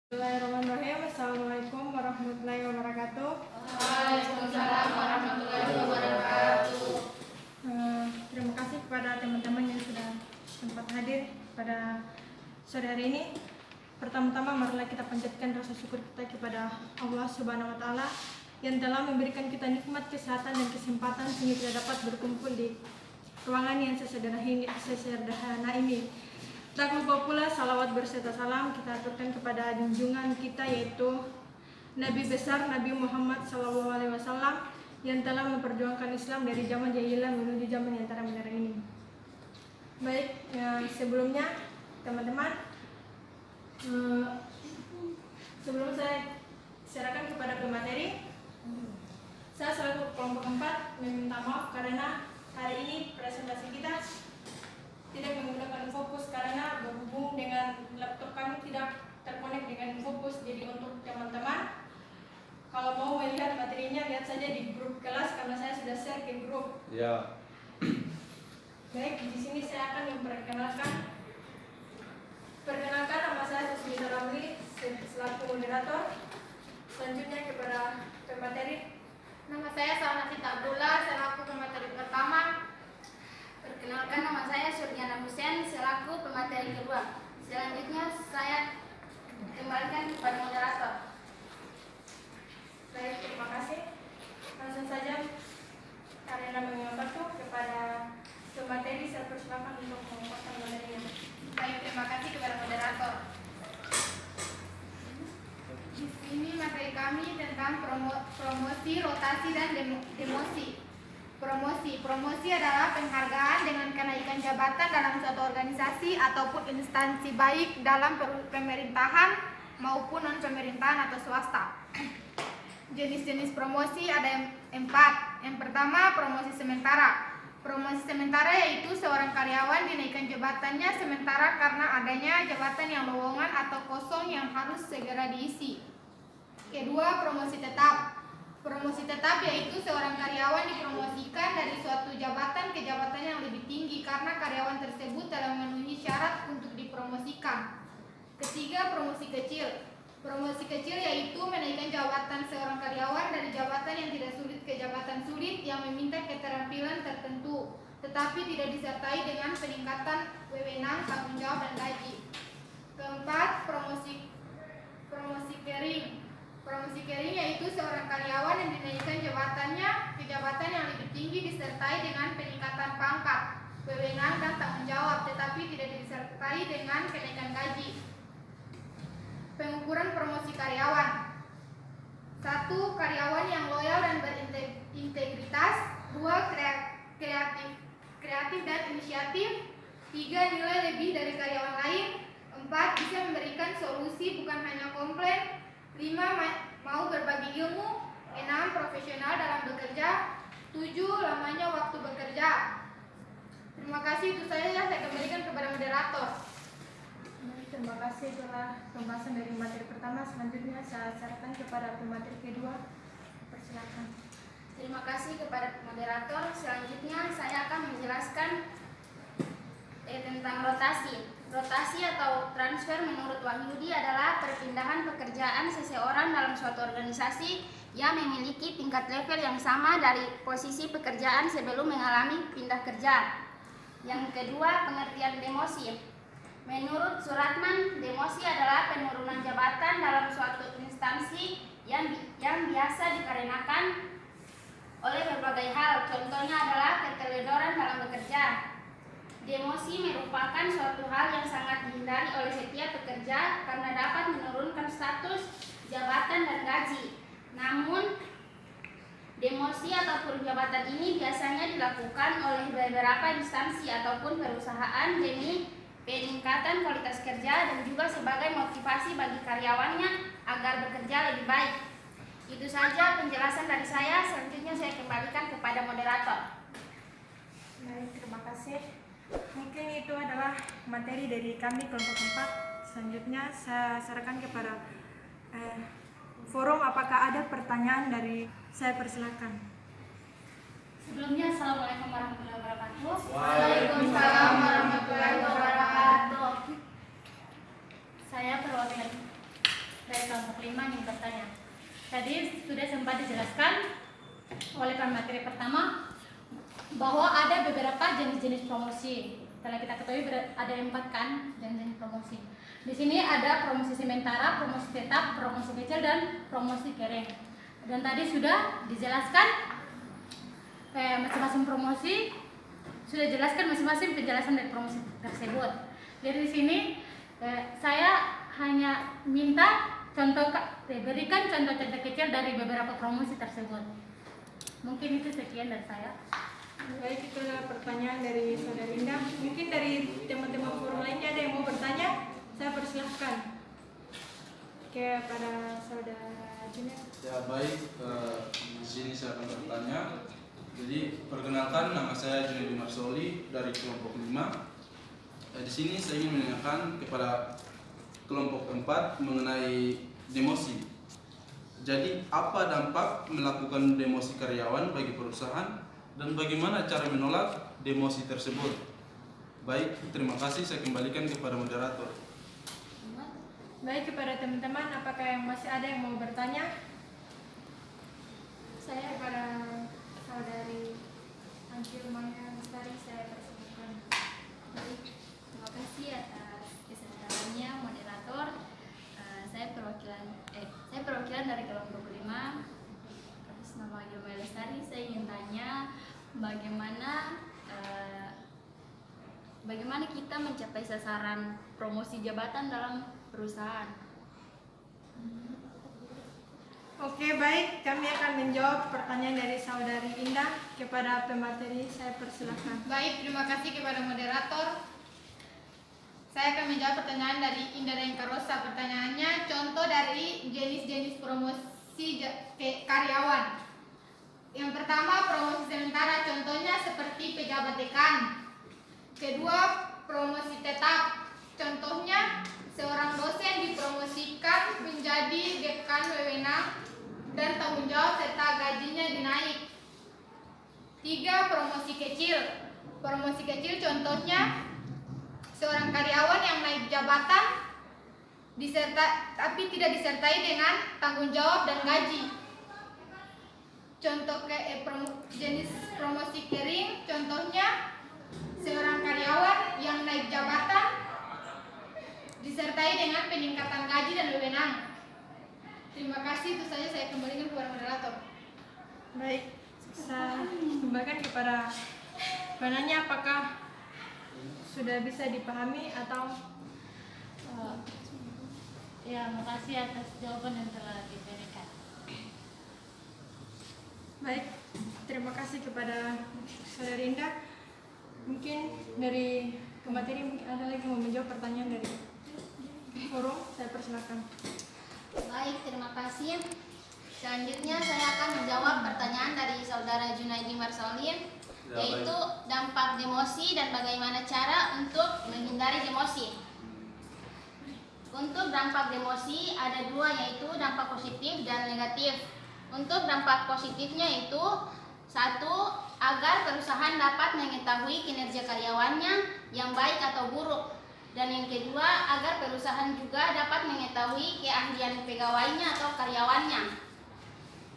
Bismillahirrahmanirrahim. Assalamualaikum warahmatullahi wabarakatuh. Waalaikumsalam warahmatullahi wabarakatuh. Terima kasih kepada teman-teman yang sudah sempat hadir pada sore hari ini. Pertama-tama marilah kita panjatkan rasa syukur kita kepada Allah Subhanahu wa taala yang telah memberikan kita nikmat kesehatan dan kesempatan sehingga kita dapat berkumpul di ruangan yang sesederhana ini. Tak lupa pula salawat berserta salam kita aturkan kepada junjungan kita yaitu Nabi besar Nabi Muhammad SAW yang telah memperjuangkan Islam dari zaman jahiliyah menuju zaman yang terang benerang ini. Baik, sebelumnya teman-teman, sebelum saya serahkan kepada pemateri, saya selaku kelompok 4 meminta maaf karena hari ini presentasi kita tidak menggunakan fokus karena berhubung dengan laptop kami tidak terkonek dengan fokus. Jadi untuk teman-teman kalau mau melihat materinya lihat saja di grup kelas karena saya sudah share ke grup. Ya. Baik, di sini saya akan memperkenalkan nama saya Susmita Ramli selaku moderator. Selanjutnya kepada pemateri. Nama saya Salma Abdullah selaku pemateri pertama. Perkenalkan, nama saya Surjana Hussein selaku pemateri kedua. Selanjutnya saya kembalikan kepada moderator. Baik, terima kasih. Langsung saja karena mengenal waktu kepada pemateri, saya persilakan untuk mengumpulkan materinya. Baik, terima kasih kepada moderator. Di sini materi kami tentang promosi, rotasi, dan demosi. Promosi adalah penghargaan dengan kenaikan jabatan dalam suatu organisasi ataupun instansi baik dalam pemerintahan maupun non-pemerintahan atau swasta. Jenis-jenis promosi ada yang 4. Yang pertama, promosi sementara. Promosi sementara yaitu seorang karyawan dinaikkan jabatannya sementara karena adanya jabatan yang lowongan atau kosong yang harus segera diisi. Kedua, promosi tetap. Promosi tetap yaitu seorang karyawan dipromosikan dari suatu jabatan ke jabatan yang lebih tinggi karena karyawan tersebut telah memenuhi syarat untuk dipromosikan. Ketiga, promosi kecil. Promosi kecil yaitu menaikkan jabatan seorang karyawan dari jabatan yang tidak sulit ke jabatan sulit yang meminta keterampilan tertentu, tetapi tidak disertai dengan peningkatan wewenang, tanggung jawab, dan gaji. Keempat, promosi kering. Promosi kering yaitu seorang karyawan yang dinaikkan jabatannya ke jabatan yang lebih tinggi disertai dengan peningkatan pangkat, wewenang, dan tanggung jawab, tetapi tidak disertai dengan kenaikan gaji. Pengukuran promosi karyawan. 1. Karyawan yang loyal dan berintegritas. 2. Kreatif dan inisiatif. 3. Nilai lebih dari karyawan lain. 4. Bisa memberikan solusi bukan hanya komplain. 5. Mau berbagi ilmu. 6. Profesional dalam bekerja. 7. Lamanya waktu bekerja. Terima kasih, itu saya kembalikan kepada moderator. Terima kasih telah pembahasan dari materi pertama. Selanjutnya saya serahkan kepada pemateri kedua. Persilakan. Terima kasih kepada moderator. Selanjutnya saya akan menjelaskan tentang rotasi. Rotasi atau transfer menurut Wahyudi adalah perpindahan pekerjaan seseorang dalam suatu organisasi yang memiliki tingkat level yang sama dari posisi pekerjaan sebelum mengalami pindah kerja. Yang kedua, pengertian demosi. Menurut Suratman, demosi adalah penurunan jabatan dalam suatu instansi yang biasa dikarenakan oleh berbagai hal. Contohnya adalah keteledoran dalam bekerja. Demosi merupakan suatu hal yang sangat dihindari oleh setiap pekerja karena dapat menurunkan status, jabatan, dan gaji. Namun, demosi ataupun jabatan ini biasanya dilakukan oleh beberapa instansi ataupun perusahaan demi peningkatan kualitas kerja dan juga sebagai motivasi bagi karyawannya agar bekerja lebih baik. Itu saja penjelasan dari saya. Selanjutnya saya kembalikan kepada moderator. Baik, terima kasih. Mungkin itu adalah materi dari kami kelompok 4. Selanjutnya saya serahkan kepada forum. Apakah ada pertanyaan dari saya? Persilakan. Sebelumnya, Assalamualaikum warahmatullahi wabarakatuh. Waalaikumsalam warahmatullahi wabarakatuh. Saya perwakilan telah dijelaskan oleh pemateri pertama bahwa ada beberapa jenis-jenis promosi. Telah kita ketahui ada 4 kan jenis promosi. Di sini ada promosi sementara, promosi tetap, promosi kecil, dan promosi kering. Dan tadi sudah dijelaskan masing-masing promosi, sudah jelaskan masing-masing penjelasan dari promosi tersebut. Jadi di sini saya hanya minta berikan contoh-contoh kecil dari beberapa promosi tersebut. Mungkin itu sekian dari saya. Baik, itu adalah pertanyaan dari Saudari Indah. Mungkin dari teman-teman forum lainnya ada yang mau bertanya, saya persilahkan kepada Saudara Junet. Ya baik, di sini saya akan bertanya. Jadi perkenalkan, nama saya Junaidi Marsoli dari kelompok 5. Di sini saya ingin menanyakan kepada kelompok 4 mengenai demosi. Jadi apa dampak melakukan demosi karyawan bagi perusahaan dan bagaimana cara menolak demosi tersebut? Baik, terima kasih. Saya kembalikan kepada moderator. Baik, kepada teman-teman, apakah yang masih ada yang mau bertanya? Saya kepada Saudari Angkil Maya Lestari, saya persilakan. Baik, terima kasih atas kesempatannya moderator. Saya perwakilan dari kelompok 5. Atas nama Gilma Lestari, saya ingin tanya bagaimana kita mencapai sasaran promosi jabatan dalam perusahaan. Oke, baik, kami akan menjawab pertanyaan dari Saudari Indah kepada pemateri, saya persilakan. Baik, terima kasih kepada moderator. Saya akan menjawab pertanyaan dari Indah dan Karosa. Pertanyaannya, contoh dari jenis-jenis promosi karyawan. Yang pertama, promosi sementara, contohnya seperti pejabat dekan. Kedua, promosi tetap, contohnya seorang dosen dipromosikan menjadi dekan wewenang dan tanggung jawab serta gajinya dinaik. 3, promosi kecil. Promosi kecil contohnya seorang karyawan yang naik jabatan tapi tidak disertai dengan tanggung jawab dan gaji. Contoh jenis promosi kering contohnya seorang karyawan yang naik jabatan disertai dengan peningkatan gaji dan wewenang. Terima kasih, itu saja saya kembalikan kepada moderator. Baik, saya kembalikan kepada penanya, apakah sudah bisa dipahami atau Ya, makasih atas jawaban yang telah diberikan. baik, terima kasih kepada Saudari Indah. Mungkin dari pemateri ada lagi yang mau menjawab pertanyaan dari forum, saya persilakan. Baik, terima kasih. Selanjutnya saya akan menjawab pertanyaan dari Saudara Junaidi Marsolin, yaitu dampak demosi dan bagaimana cara untuk menghindari demosi. Untuk dampak demosi ada 2, yaitu dampak positif dan negatif. Untuk dampak positifnya itu 1, agar perusahaan dapat mengetahui kinerja karyawannya yang baik atau buruk. Dan yang kedua, agar perusahaan juga dapat mengetahui keahlian pegawainya atau karyawannya.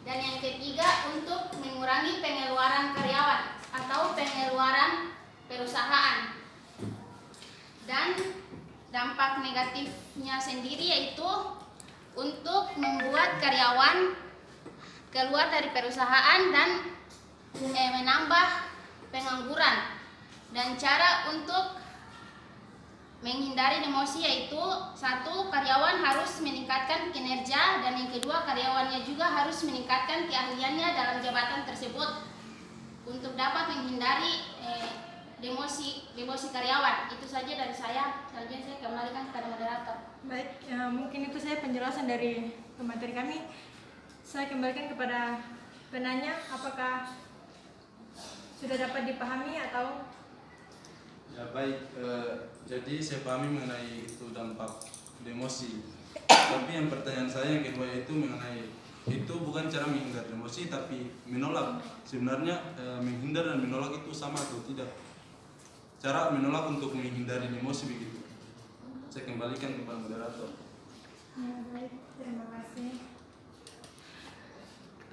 Dan yang ketiga, untuk mengurangi pengeluaran karyawan atau pengeluaran perusahaan. Dan dampak negatifnya sendiri yaitu untuk membuat karyawan keluar dari perusahaan dan menambah pengangguran. Dan cara untuk menghindari demosi yaitu 1, karyawan harus meningkatkan kinerja, dan yang kedua, karyawannya juga harus meningkatkan keahliannya dalam jabatan tersebut untuk dapat menghindari demosi karyawan. Itu saja dari saya. Selanjutnya saya kembalikan kepada moderator. Baik, mungkin itu saya penjelasan dari pemateri kami. Saya kembalikan kepada penanya, apakah sudah dapat dipahami atau? Ya baik, jadi saya pahami mengenai itu dampak demosi. Tapi yang pertanyaan saya yang kedua itu mengenai itu bukan cara menghindar demosi tapi menolak. Sebenarnya menghindar dan menolak itu sama atau tidak? Cara menolak untuk menghindari demosi begitu. Saya kembalikan kepada moderator. Ya, baik, terima kasih.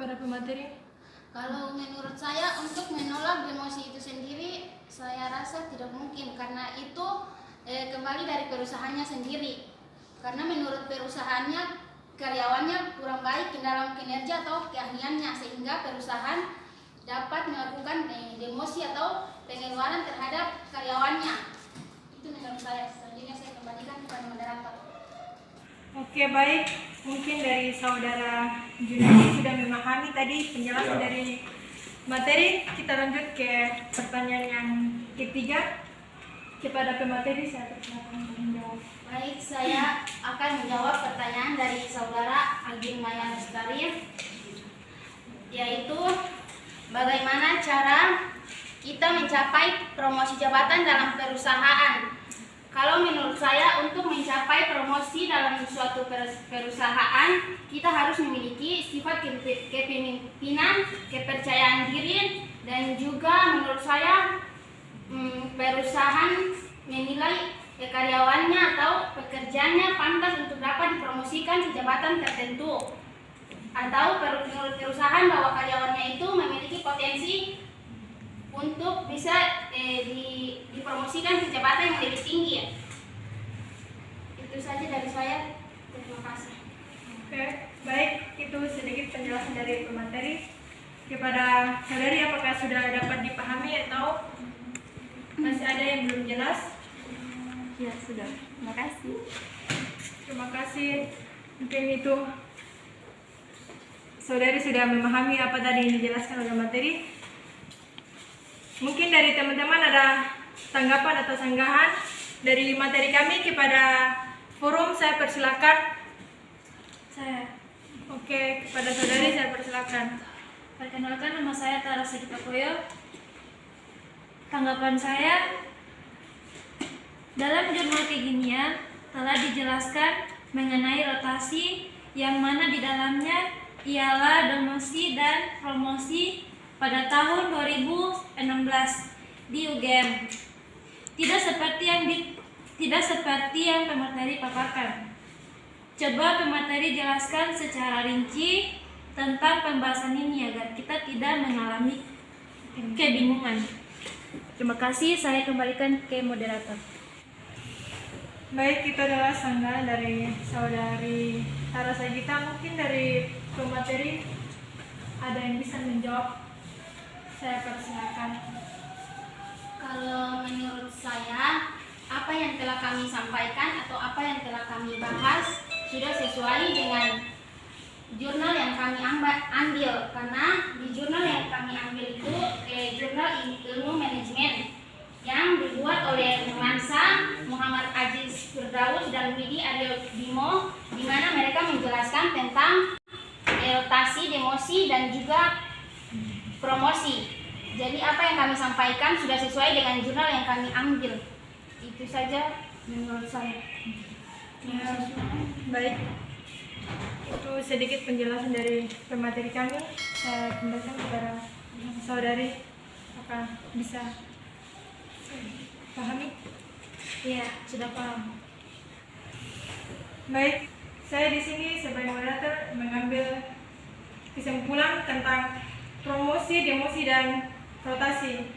kepada pemateri. Kalau menurut saya untuk menolak demosi itu sendiri saya rasa tidak mungkin karena itu kembali dari perusahaannya sendiri. Karena menurut perusahaannya karyawannya kurang baik dalam kinerja atau keahliannya sehingga perusahaan dapat melakukan demosi atau pengeluaran terhadap karyawannya. Itu menurut saya. Selanjutnya saya kembalikan kepada moderator. Oke, baik. Mungkin dari saudara Junadi sudah memahami tadi penjelasan dari materi. Kita lanjut ke pertanyaan yang ketiga. Kepada pemateri saya persilakan untuk menjawab. Baik, saya akan menjawab pertanyaan dari saudara Agin Maya Lestari, yaitu bagaimana cara kita mencapai promosi jabatan dalam perusahaan. Kalau menurut saya untuk mencapai promosi dalam suatu perusahaan, kita harus memiliki sifat kepemimpinan, kepercayaan diri, dan juga menurut saya perusahaan menilai karyawannya atau pekerjaannya pantas untuk dapat dipromosikan ke jabatan tertentu, atau menurut perusahaan bahwa karyawannya itu memiliki potensi untuk bisa dipromosikan ke jabatan yang lebih tinggi. Itu saja dari saya. Terima kasih. Oke, baik. Itu sedikit penjelasan dari pemateri. Kepada saudari, apakah sudah dapat dipahami atau masih ada yang belum jelas? Ya, sudah. Terima kasih. Terima kasih. Mungkin itu saudari sudah memahami apa tadi yang dijelaskan oleh materi. Mungkin dari teman-teman ada tanggapan atau sanggahan dari materi kami kepada forum. Saya persilakan. Oke, kepada saudari saya persilakan. Perkenalkan, nama saya Tara Sedika Koyo. Tanggapan saya, dalam jurnal kekinian telah dijelaskan mengenai rotasi yang mana di dalamnya ialah demosi dan promosi pada tahun 2016 di UGM. Tidak seperti yang pemateri paparkan. Coba pemateri jelaskan secara rinci tentang pembahasan ini agar kita tidak mengalami kebingungan. Terima kasih, saya kembalikan ke moderator. Baik, itu adalah sanggahan dari saudari Tara Sagita. Mungkin dari pemateri ada yang bisa menjawab. Saya persilakan. Kalau menurut saya, apa yang telah kami sampaikan atau apa yang telah kami bahas sudah sesuai dengan jurnal yang kami ambil, karena di jurnal yang kami ambil itu jurnal ilmu manajemen yang dibuat oleh Numansa, Muhammad Aziz Firdaus, dan Widi Aryo Bimo, di mana mereka menjelaskan tentang rotasi, demosi, dan juga promosi. Jadi apa yang kami sampaikan sudah sesuai dengan jurnal yang kami ambil. Itu saja menurut saya. Ya, baik. Itu sedikit penjelasan dari pemateri kami. Saya kembalikan kepada saudari. Apakah bisa pahami? Iya, sudah paham. Baik, saya di sini sebagai moderator mengambil kesimpulan tentang promosi, demosi, dan rotasi.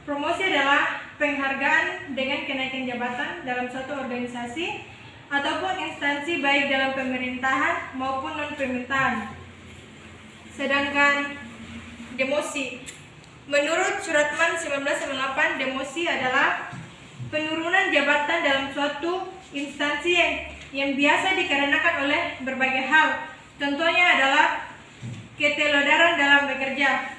Promosi adalah penghargaan dengan kenaikan jabatan dalam suatu organisasi ataupun instansi baik dalam pemerintahan maupun non-pemerintahan. Sedangkan demosi, menurut Suratman 1998, demosi adalah penurunan jabatan dalam suatu instansi yang biasa dikarenakan oleh berbagai hal. Contohnya adalah ketelodaran dalam bekerja.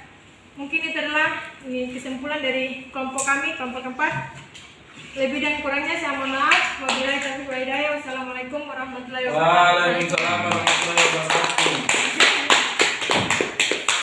Mungkin itu adalah kesimpulan dari kelompok kami, kelompok 4. Lebih dan kurangnya saya mohon maaf. Wabillahi taufiq wal hidayah. Wassalamualaikum warahmatullahi wabarakatuh. Waalaikumsalam.